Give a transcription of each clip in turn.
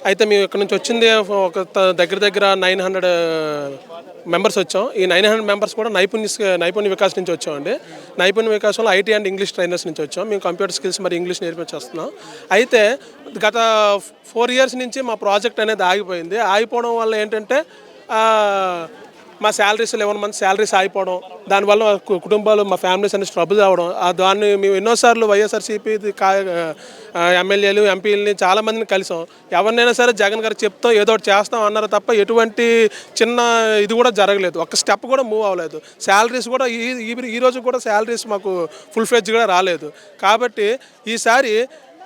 అయితే మేము ఇక్కడ నుంచి వచ్చింది ఒక దగ్గర దగ్గర 900 మెంబర్స్ వచ్చాం. ఈ 900 మెంబర్స్ కూడా నైపుణ్య వికాస్ నుంచి వచ్చామండి. నైపుణ్య వికాసంలో ఐటీ అండ్ ఇంగ్లీష్ ట్రైనర్స్ నుంచి వచ్చాం. మేము కంప్యూటర్ స్కిల్స్ మరి ఇంగ్లీష్ నేర్పించేస్తున్నాం. అయితే గత 4 ఇయర్స్ నుంచి మా ప్రాజెక్ట్ అనేది ఆగిపోయింది. ఆగిపోవడం వల్ల ఏంటంటే మా శాలరీస్ 11 మంత్స్ శాలరీస్ ఆగిపోవడం, దానివల్ల కుటుంబాలు మా ఫ్యామిలీస్ అన్ని ట్రబుల్ అవ్వడం. దాన్ని మేము ఎన్నోసార్లు వైఎస్ఆర్సీపీ ఎమ్మెల్యేలు ఎంపీలని చాలామందిని కలిసాం. ఎవరినైనా సరే జగన్ గారు చెప్తాం ఏదో ఒకటి చేస్తాం అన్నారు తప్ప ఎటువంటి చిన్న ఇది కూడా జరగలేదు. ఒక్క స్టెప్ కూడా మూవ్ అవ్వలేదు. శాలరీస్ కూడా ఈ రోజు కూడా శాలరీస్ మాకు ఫుల్ ఫ్లెడ్జ్గా రాలేదు. కాబట్టి ఈసారి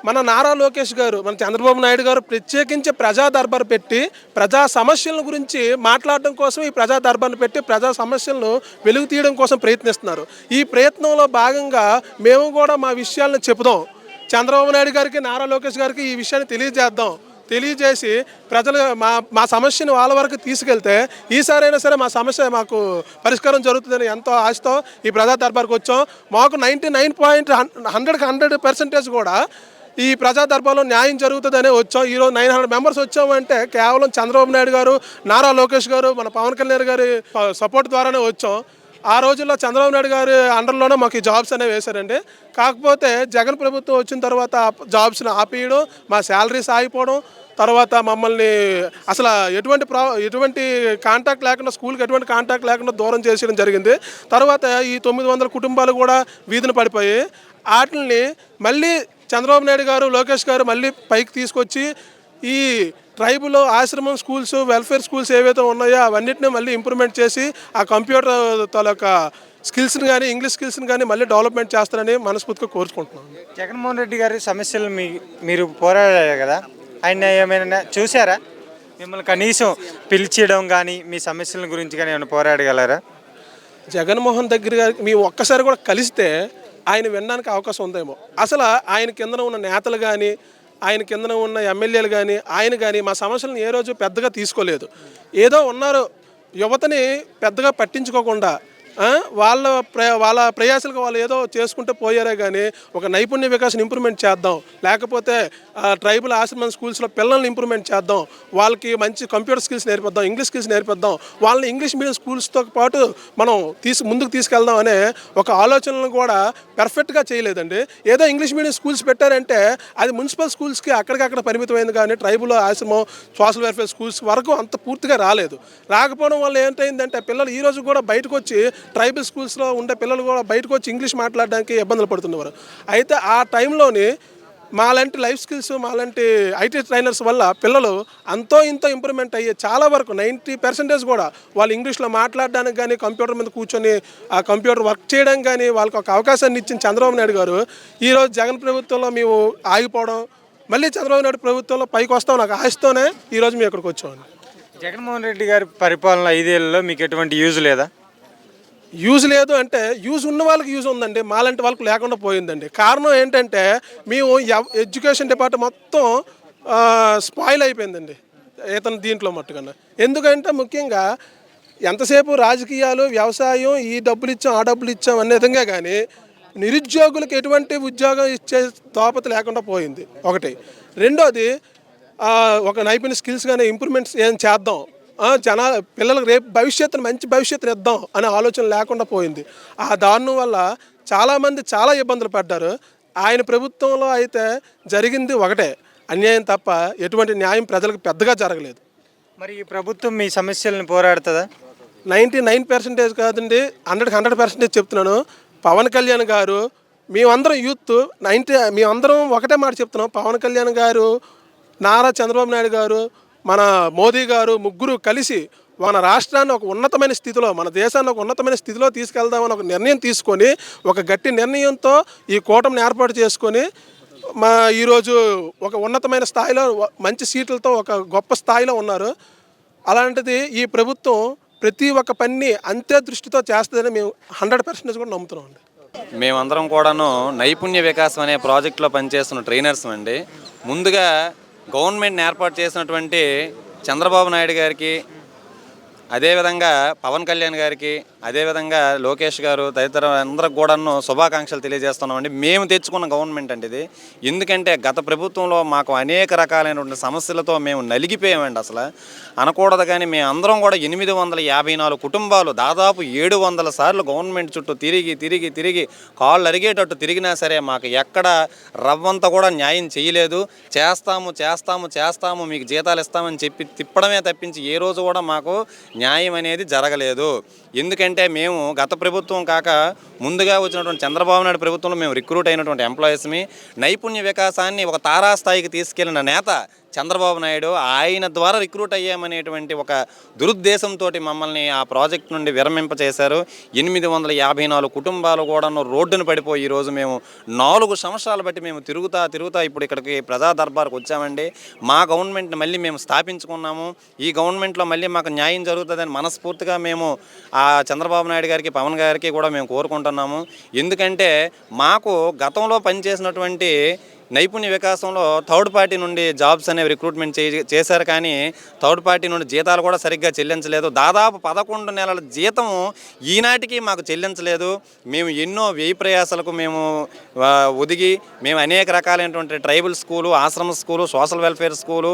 మన నారా లోకేష్ గారు, మన చంద్రబాబు నాయుడు గారు ప్రత్యేకించి ప్రజా దర్బార్ పెట్టి ప్రజా సమస్యల గురించి మాట్లాడడం కోసం ఈ ప్రజా దర్బార్ను పెట్టి ప్రజా సమస్యలను వెలుగు తీయడం కోసం ప్రయత్నిస్తున్నారు. ఈ ప్రయత్నంలో భాగంగా మేము కూడా మా విషయాలను చెబుదాం. చంద్రబాబు నాయుడు గారికి, నారా లోకేష్ గారికి ఈ విషయాన్ని తెలియజేసి ప్రజలు మా సమస్యను వాళ్ళ వరకు తీసుకెళ్తే ఈసారైనా సరే మా సమస్య మాకు పరిష్కారం జరుగుతుందని ఎంతో ఆశతో ఈ ప్రజా దర్బార్కి వచ్చాం. మాకు 99.100% కూడా ఈ ప్రజా దర్బార్లో న్యాయం జరుగుతుందనే వచ్చాం. ఈరోజు 900 మెంబర్స్ వచ్చామంటే కేవలం చంద్రబాబు నాయుడు గారు, నారా లోకేష్ గారు, మన పవన్ కళ్యాణ్ గారి సపోర్ట్ ద్వారానే వచ్చాం. ఆ రోజుల్లో చంద్రబాబు నాయుడు గారి అండర్లోనే మాకు ఈ జాబ్స్ అనేవి వేశారండి. కాకపోతే జగన్ ప్రభుత్వం వచ్చిన తర్వాత జాబ్స్ని ఆపేయడం, మా శాలరీస్ ఆగిపోవడం, తర్వాత మమ్మల్ని అసలు ఎటువంటి కాంటాక్ట్ లేకుండా, స్కూల్కి ఎటువంటి కాంటాక్ట్ లేకుండా దూరం చేసేయడం జరిగింది. తర్వాత ఈ 900 కుటుంబాలు కూడా వీధిన పడిపోయి వాటిని మళ్ళీ చంద్రబాబు నాయుడు గారు, లోకేష్ గారు మళ్ళీ పైకి తీసుకొచ్చి ఈ ట్రైబుల్ ఆశ్రమం స్కూల్స్, వెల్ఫేర్ స్కూల్స్ ఏవైతే ఉన్నాయో అవన్నిటిని మళ్ళీ ఇంప్రూవ్మెంట్ చేసి ఆ కంప్యూటర్ తాలూకా స్కిల్స్ని కానీ, ఇంగ్లీష్ స్కిల్స్ని కానీ మళ్ళీ డెవలప్మెంట్ చేస్తారని మనస్ఫూర్తిగా కోరుకుంటున్నాను. జగన్మోహన్ రెడ్డి గారి సమస్యలు మీరు పోరాడారు కదా, ఆయన ఏమైనా చూసారా? మిమ్మల్ని కనీసం పిలిచడం కానీ మీ సమస్యల గురించి కానీ ఏమైనా పోరాడగలరా? జగన్మోహన్ దగ్గర గారికి మేము ఒక్కసారి కూడా కలిస్తే ఆయన వినడానికి అవకాశం ఉందేమో. అసలు ఆయన కిందన ఉన్న నేతలు కానీ, ఆయన కిందన ఉన్న ఎమ్మెల్యేలు కానీ, ఆయన కానీ మా సమస్యలను ఏ రోజు పెద్దగా తీసుకోలేదు. ఏదో ఉన్నారు, యువతని పెద్దగా పట్టించుకోకుండా వాళ్ళ ప్రయాసాలకు వాళ్ళు ఏదో చేసుకుంటూ పోయారే కానీ ఒక నైపుణ్య వికాసం ఇంప్రూవ్మెంట్ చేద్దాం, లేకపోతే ట్రైబల్ ఆశ్రమం స్కూల్స్లో పిల్లల్ని ఇంప్రూవ్మెంట్ చేద్దాం, వాళ్ళకి మంచి కంప్యూటర్ స్కిల్స్ నేర్పిద్దాం, ఇంగ్లీష్ స్కిల్స్ నేర్పిద్దాం, వాళ్ళని ఇంగ్లీష్ మీడియం స్కూల్స్తో పాటు మనం ముందుకు తీసుకెళ్దాం అనే ఒక ఆలోచనలు కూడా పర్ఫెక్ట్గా చేయలేదండి. ఏదో ఇంగ్లీష్ మీడియం స్కూల్స్ పెట్టారంటే అది మున్సిపల్ స్కూల్స్కి అక్కడికక్కడ పరిమితమైంది కానీ ట్రైబల్ ఆశ్రమం, సోషల్ వెల్ఫేర్ స్కూల్స్ వరకు అంత పూర్తిగా రాలేదు. రాకపోవడం వల్ల ఏంటైందంటే పిల్లలు ఈరోజు కూడా బయటకు వచ్చి ట్రైబల్ స్కూల్స్లో ఉండే పిల్లలు కూడా బయటకు వచ్చి ఇంగ్లీష్ మాట్లాడడానికి ఇబ్బందులు పడుతున్నారు. అయితే ఆ టైంలోని మాలాంటి లైఫ్ స్కిల్స్, మాలాంటి ఐటీ ట్రైనర్స్ వల్ల పిల్లలు అంతో ఇంతో ఇంప్రూవ్మెంట్ అయ్యే చాలా వరకు 90% కూడా వాళ్ళు ఇంగ్లీష్లో మాట్లాడడానికి కానీ, కంప్యూటర్ మీద కూర్చొని ఆ కంప్యూటర్ వర్క్ చేయడానికి కానీ వాళ్ళకి ఒక అవకాశాన్ని ఇచ్చిన చంద్రబాబు నాయుడు గారు ఈరోజు జగన్ ప్రభుత్వంలో మేము ఆగిపోవడం, మళ్ళీ చంద్రబాబు నాయుడు ప్రభుత్వంలో పైకి వస్తాం నాకు ఆశతోనే ఈరోజు మేము ఇక్కడికి వచ్చామండి. జగన్మోహన్ రెడ్డి గారి పరిపాలన 5 ఏళ్ళలో మీకు ఎటువంటి యూజ్ లేదా? యూజ్ లేదు అంటే యూజ్ ఉన్న వాళ్ళకి యూజ్ ఉందండి, మాలాంటి వాళ్ళకి లేకుండా పోయిందండి. కారణం ఏంటంటే మేము ఎడ్యుకేషన్ డిపార్ట్మెంట్ మొత్తం స్పాయిల్ అయిపోయిందండి ఇతను దీంట్లో మట్టుకన్నా. ఎందుకంటే ముఖ్యంగా ఎంతసేపు రాజకీయాలు, వ్యవసాయం, ఈ డబ్బులు ఇచ్చాం ఆ డబ్బులు ఇచ్చాం అనే విధంగా కానీ నిరుద్యోగులకు ఎటువంటి ఉద్యోగం ఇచ్చే స్తోమత లేకుండా పోయింది ఒకటి. రెండోది ఒక నైపుణ్య స్కిల్స్ కానీ ఇంప్రూవ్మెంట్స్ ఏం చేద్దాం, పిల్లలకు రేపు మంచి భవిష్యత్తుని ఇద్దాం అనే ఆలోచన లేకుండా పోయింది. ఆ దారుణం వల్ల చాలామంది చాలా ఇబ్బందులు పడ్డారు. ఆయన ప్రభుత్వంలో అయితే జరిగింది ఒకటే అన్యాయం తప్ప ఎటువంటి న్యాయం ప్రజలకు పెద్దగా జరగలేదు. మరి ఈ ప్రభుత్వం మీ సమస్యలను పోరాడుతుందా? 99% కాదండి, 100% చెప్తున్నాను. పవన్ కళ్యాణ్ గారు, మేమందరం యూత్ మేమందరం ఒకటే మాట చెప్తున్నాం. పవన్ కళ్యాణ్ గారు, నారా చంద్రబాబు నాయుడు గారు, మన మోదీ గారు ముగ్గురు కలిసి మన రాష్ట్రాన్ని ఒక ఉన్నతమైన స్థితిలో, మన దేశాన్ని ఒక ఉన్నతమైన స్థితిలో తీసుకెళ్దామని ఒక నిర్ణయం తీసుకొని, ఒక గట్టి నిర్ణయంతో ఈ కూటమిని ఏర్పాటు చేసుకొని ఈరోజు ఒక ఉన్నతమైన స్థాయిలో మంచి సీట్లతో ఒక గొప్ప స్థాయిలో ఉన్నారు. అలాంటిది ఈ ప్రభుత్వం ప్రతి ఒక్క పని అంతే దృష్టితో చేస్తుందని మేము 100% కూడా నమ్ముతున్నాం అండి. మేమందరం కూడాను నైపుణ్య వికాసం అనే ప్రాజెక్టులో పనిచేస్తున్న ట్రైనర్స్ అండి. ముందుగా గవర్నమెంట్ని ఏర్పాటు చేసినటువంటి చంద్రబాబు నాయుడు గారికి, అదేవిధంగా పవన్ కళ్యాణ్ గారికి, అదేవిధంగా లోకేష్ గారు తదితర అందరికి కూడాను శుభాకాంక్షలు తెలియజేస్తున్నామండి. మేము తెచ్చుకున్న గవర్నమెంట్ అండి ఇది. ఎందుకంటే గత ప్రభుత్వంలో మాకు అనేక రకాలైనటువంటి సమస్యలతో మేము నలిగిపోయామండి. అసలు అనకూడదు కానీ మేము అందరం కూడా 854 కుటుంబాలు దాదాపు 700 సార్లు గవర్నమెంట్ చుట్టూ తిరిగి కాళ్ళు అరిగేటట్టు తిరిగినా సరే మాకు ఎక్కడ రవ్వంతా కూడా న్యాయం చేయలేదు. చేస్తాము మీకు జీతాలు ఇస్తామని చెప్పి తిప్పడమే తప్పించి ఏ రోజు కూడా మాకు న్యాయం అనేది జరగలేదు. ఎందుకంటే మేము గత ప్రభుత్వం కాక ముందుగా వచ్చినటువంటి చంద్రబాబు నాయుడు ప్రభుత్వంలో మేము రిక్రూట్ అయినటువంటి ఎంప్లాయీస్ని నైపుణ్య వికాసాన్ని ఒక తారాస్థాయికి తీసుకెళ్లిన నేత చంద్రబాబు నాయుడు. ఆయన ద్వారా రిక్రూట్ అయ్యామనేటువంటి ఒక దురుద్దేశంతో మమ్మల్ని ఆ ప్రాజెక్ట్ నుండి విరమింపచేశారు. 854 కుటుంబాలు కూడా రోడ్డును పడిపోయి ఈరోజు మేము 4 సంవత్సరాలు బట్టి మేము తిరుగుతా ఇప్పుడు ఇక్కడికి ప్రజా దర్బార్కి వచ్చామండి. మా గవర్నమెంట్ని మళ్ళీ మేము స్థాపించుకున్నాము. ఈ గవర్నమెంట్లో మళ్ళీ మాకు న్యాయం జరుగుతుందని మనస్ఫూర్తిగా మేము ఆ చంద్రబాబు నాయుడు గారికి పవన్ గారికి కూడా మేము కోరుకుంటున్నాము. ఎందుకంటే మాకు గతంలో పనిచేసినటువంటి నైపుణ్య వికాసంలో థర్డ్ పార్టీ నుండి జాబ్స్ అనేవి రిక్రూట్మెంట్ చేశారు, కానీ థర్డ్ పార్టీ నుండి జీతాలు కూడా సరిగ్గా చెల్లించలేదు. దాదాపు 11 నెలల జీతం ఈనాటికి మాకు చెల్లించలేదు. మేము ఎన్నో వ్యయ ప్రయాసాలకు మేము ఒదిగి మేము అనేక రకాలైనటువంటి ట్రైబల్ స్కూలు, ఆశ్రమ స్కూలు, సోషల్ వెల్ఫేర్ స్కూలు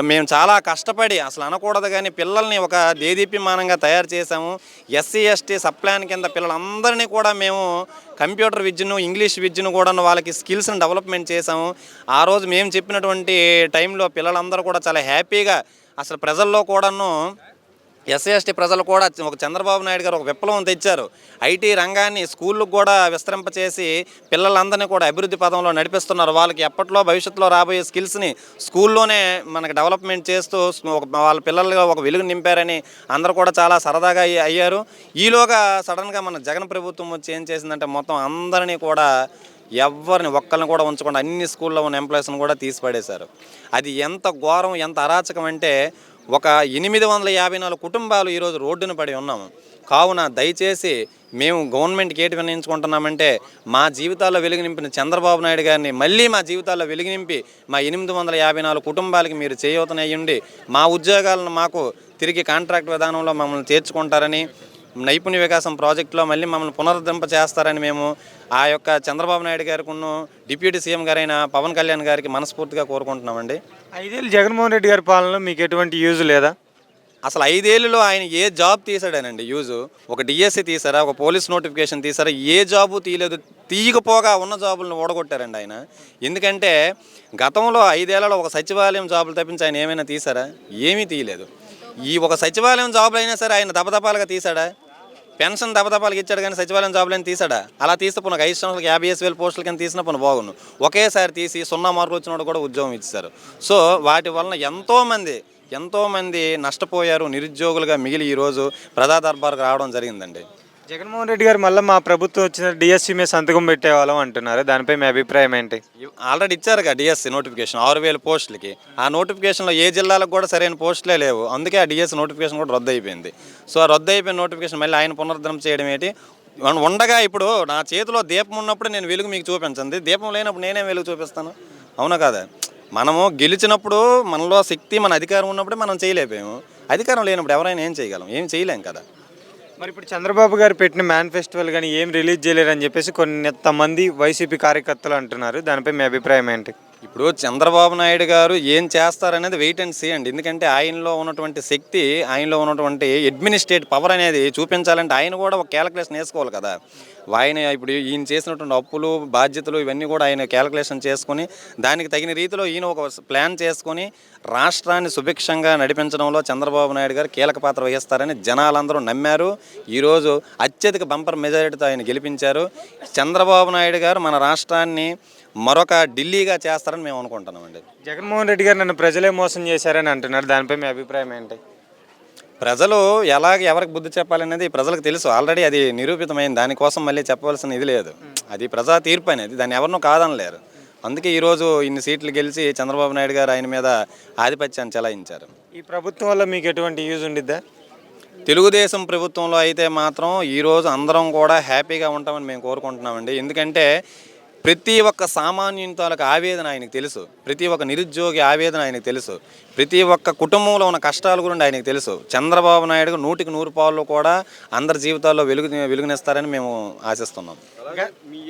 మేము చాలా కష్టపడి అసలు అనకూడదు కానీ పిల్లల్ని ఒక దేదీప్యమానంగా తయారు చేశాము. ఎస్సీ ఎస్టీ సప్లాన్ కింద పిల్లలందరినీ కూడా మేము కంప్యూటర్ విద్యను, ఇంగ్లీష్ విద్యను కూడా వాళ్ళకి స్కిల్స్ని డెవలప్మెంట్ చేశాము. ఆ రోజు మేము చెప్పినటువంటి టైంలో పిల్లలందరూ కూడా చాలా హ్యాపీగా అసలు ప్రజల్లో కూడాను ఎస్సీ ఎస్టీ ప్రజలు కూడా ఒక చంద్రబాబు నాయుడు గారు ఒక విప్లవం తెచ్చారు. ఐటీ రంగాన్ని స్కూళ్ళకు కూడా విస్తరింపచేసి పిల్లలందరినీ కూడా అభివృద్ధి పదంలో నడిపిస్తున్నారు. వాళ్ళకి ఎప్పట్లో భవిష్యత్తులో రాబోయే స్కిల్స్ని స్కూల్లోనే మనకి డెవలప్మెంట్ చేస్తూ వాళ్ళ పిల్లలుగా ఒక వెలుగు నింపారని అందరూ కూడా చాలా సరదాగా అయ్యారు. ఈలోగా సడన్గా మన జగన్ ప్రభుత్వం వచ్చి ఏం చేసిందంటే మొత్తం అందరినీ కూడా ఎవరిని ఒక్కరిని కూడా ఉంచకుండా అన్ని స్కూల్లో ఉన్న ఎంప్లాయీస్ని కూడా తీసిపడేశారు. అది ఎంత ఘోరం, ఎంత అరాచకం అంటే ఒక 854 కుటుంబాలు ఈరోజు రోడ్డున పడి ఉన్నాము. కావున దయచేసి మేము గవర్నమెంట్కి ఏంటి వినియోగించుకుంటున్నామంటే మా జీవితాల్లో వెలుగు నింపిన చంద్రబాబు నాయుడు గారిని మళ్ళీ మా జీవితాల్లో వెలుగు నింపి మా 854 కుటుంబాలకి మీరు చేయూతనయ్యండి, మా ఉద్యోగాలను మాకు తిరిగి కాంట్రాక్ట్ విధానంలో మమ్మల్ని చేర్చుకుంటారని, నైపుణ్య వికాసం ప్రాజెక్టులో మళ్ళీ మమ్మల్ని పునరుద్ధరింప చేస్తారని మేము ఆ యొక్క చంద్రబాబు నాయుడు గారికి డిప్యూటీ సీఎం గారైన పవన్ కళ్యాణ్ గారికి మనస్ఫూర్తిగా కోరుకుంటున్నామండి. 5 ఏళ్ళు జగన్మోహన్ రెడ్డి గారి పాలనలో మీకు ఎటువంటి యూజ్ లేదా? అసలు 5 ఏళ్ళలో ఆయన ఏ జాబ్ తీసాడనండి యూజు? ఒక డిఎస్సి తీసారా, ఒక పోలీస్ నోటిఫికేషన్ తీసారా? ఏ జాబు తీయలేదు. తీయకపోగా ఉన్న జాబులను ఓడగొట్టారండి ఆయన. ఎందుకంటే గతంలో 5 ఏళ్లలో ఒక సచివాలయం జాబులు తప్పించి ఆయన ఏమైనా తీసారా? ఏమీ తీయలేదు. ఈ ఒక సచివాలయం జాబులు అయినా సరే ఆయన దపదపాలుగా తీసాడా? పెన్షన్ దపదపాలకి ఇచ్చాడు కానీ సచివాలయం జాబులని తీసాడా? అలా తీస్తే పోను 5 సంవత్సరాలకు 50,000 పోస్టుల కింద తీసిన పోను బాగుండు. ఒకేసారి తీసి 0 మార్కులు వచ్చినోడు కూడా ఉద్యోగం ఇచ్చారు. సో వాటి వలన ఎంతోమంది నష్టపోయారు, నిరుద్యోగులుగా మిగిలి ఈరోజు ప్రజా దర్బార్కు రావడం జరిగిందండి. జగన్మోహన్ రెడ్డి గారు మళ్ళీ మా ప్రభుత్వం వచ్చిన డిఎస్సి మీద సంతకం పెట్టేవాళ్ళం అంటున్నారు. దానిపై మీ అభిప్రాయం ఏంటి? ఆల్రెడీ ఇచ్చారుగా డిఎస్సి నోటిఫికేషన్ 6,000 పోస్టులకి. ఆ నోటిఫికేషన్లో ఏ జిల్లాలకు కూడా సరైన పోస్టులే లేవు. అందుకే ఆ డిఎస్సి నోటిఫికేషన్ కూడా రద్దు అయిపోయింది. సో ఆ రద్దు అయిపోయిన నోటిఫికేషన్ మళ్ళీ ఆయన పునరుద్ధరణ చేయడం ఏంటి? ఉండగా ఇప్పుడు నా చేతిలో దీపం ఉన్నప్పుడు నేను వెలుగు మీకు చూపించండి, దీపం లేనప్పుడు నేనేం వెలుగు చూపిస్తాను? అవునా కాదా? మనము గెలిచినప్పుడు మనలో శక్తి, మన అధికారం ఉన్నప్పుడే మనం చేయలేకపోయాము. అధికారం లేనప్పుడు ఎవరైనా ఏం చేయగలం? ఏం చేయలేం కదా. మరి ఇప్పుడు చంద్రబాబు గారు పెట్టిన మేనిఫెస్టోలు కానీ ఏం రిలీజ్ చేయలేరని చెప్పేసి కొంతమంది వైసీపీ కార్యకర్తలు అంటున్నారు. దానిపై మీ అభిప్రాయం ఏంటి? ఇప్పుడు చంద్రబాబు నాయుడు గారు ఏం చేస్తారనేది వెయిట్ అండ్ సీ అండి. ఎందుకంటే ఆయనలో ఉన్నటువంటి శక్తి, ఆయనలో ఉన్నటువంటి అడ్మినిస్ట్రేటివ్ పవర్ అనేది చూపించాలంటే ఆయన కూడా ఒక క్యాలిక్యులేషన్ వేసుకోవాలి కదా. ఆయన ఇప్పుడు ఈయన చేసినటువంటి అప్పులు, బాధ్యతలు ఇవన్నీ కూడా ఆయన క్యాలిక్యులేషన్ చేసుకొని దానికి తగిన రీతిలో ఈయన ఒక ప్లాన్ చేసుకొని రాష్ట్రాన్ని సుభిక్షంగా నడిపించడంలో చంద్రబాబు నాయుడు గారు కీలక పాత్ర వహిస్తారని జనాలందరూ నమ్మారు. ఈరోజు అత్యధిక బంపర్ మెజారిటీతో ఆయన గెలిపించారు. చంద్రబాబు నాయుడు గారు మన రాష్ట్రాన్ని మరొక ఢిల్లీగా చేస్తారని మేము అనుకుంటున్నామండి. జగన్మోహన్ రెడ్డి గారు నన్ను ప్రజలే మోసం చేశారని అంటున్నారు. దానిపై మీ అభిప్రాయం ఏంటి? ప్రజలు ఎవరికి బుద్ధి చెప్పాలనేది ప్రజలకు తెలుసు. ఆల్రెడీ అది నిరూపితమైంది. దానికోసం మళ్ళీ చెప్పవలసిన ఇది లేదు. అది ప్రజా తీర్పు అనేది, దాన్ని ఎవరినూ కాదనలేరు. అందుకే ఈరోజు ఇన్ని సీట్లు గెలిచి చంద్రబాబు నాయుడు గారు ఆయన మీద ఆధిపత్యాన్ని చెలాయించారు. ఈ ప్రభుత్వం వల్ల మీకు ఎటువంటి యూజ్ ఉండిద్దా? తెలుగుదేశం ప్రభుత్వంలో అయితే మాత్రం ఈరోజు అందరం కూడా హ్యాపీగా ఉంటామని మేము కోరుకుంటున్నామండి. ఎందుకంటే ప్రతి ఒక్క సామాన్యుని తాలూకు ఆవేదన ఆయనకు తెలుసు, ప్రతి ఒక్క నిరుద్యోగి ఆవేదన ఆయనకు తెలుసు, ప్రతి ఒక్క కుటుంబంలో ఉన్న కష్టాల గురించి ఆయనకు తెలుసు. చంద్రబాబు నాయుడు 100కి 100 పాళ్ళు కూడా అందరి జీవితాల్లో వెలుగునిస్తారని మేము ఆశిస్తున్నాం. ఇంకా మీ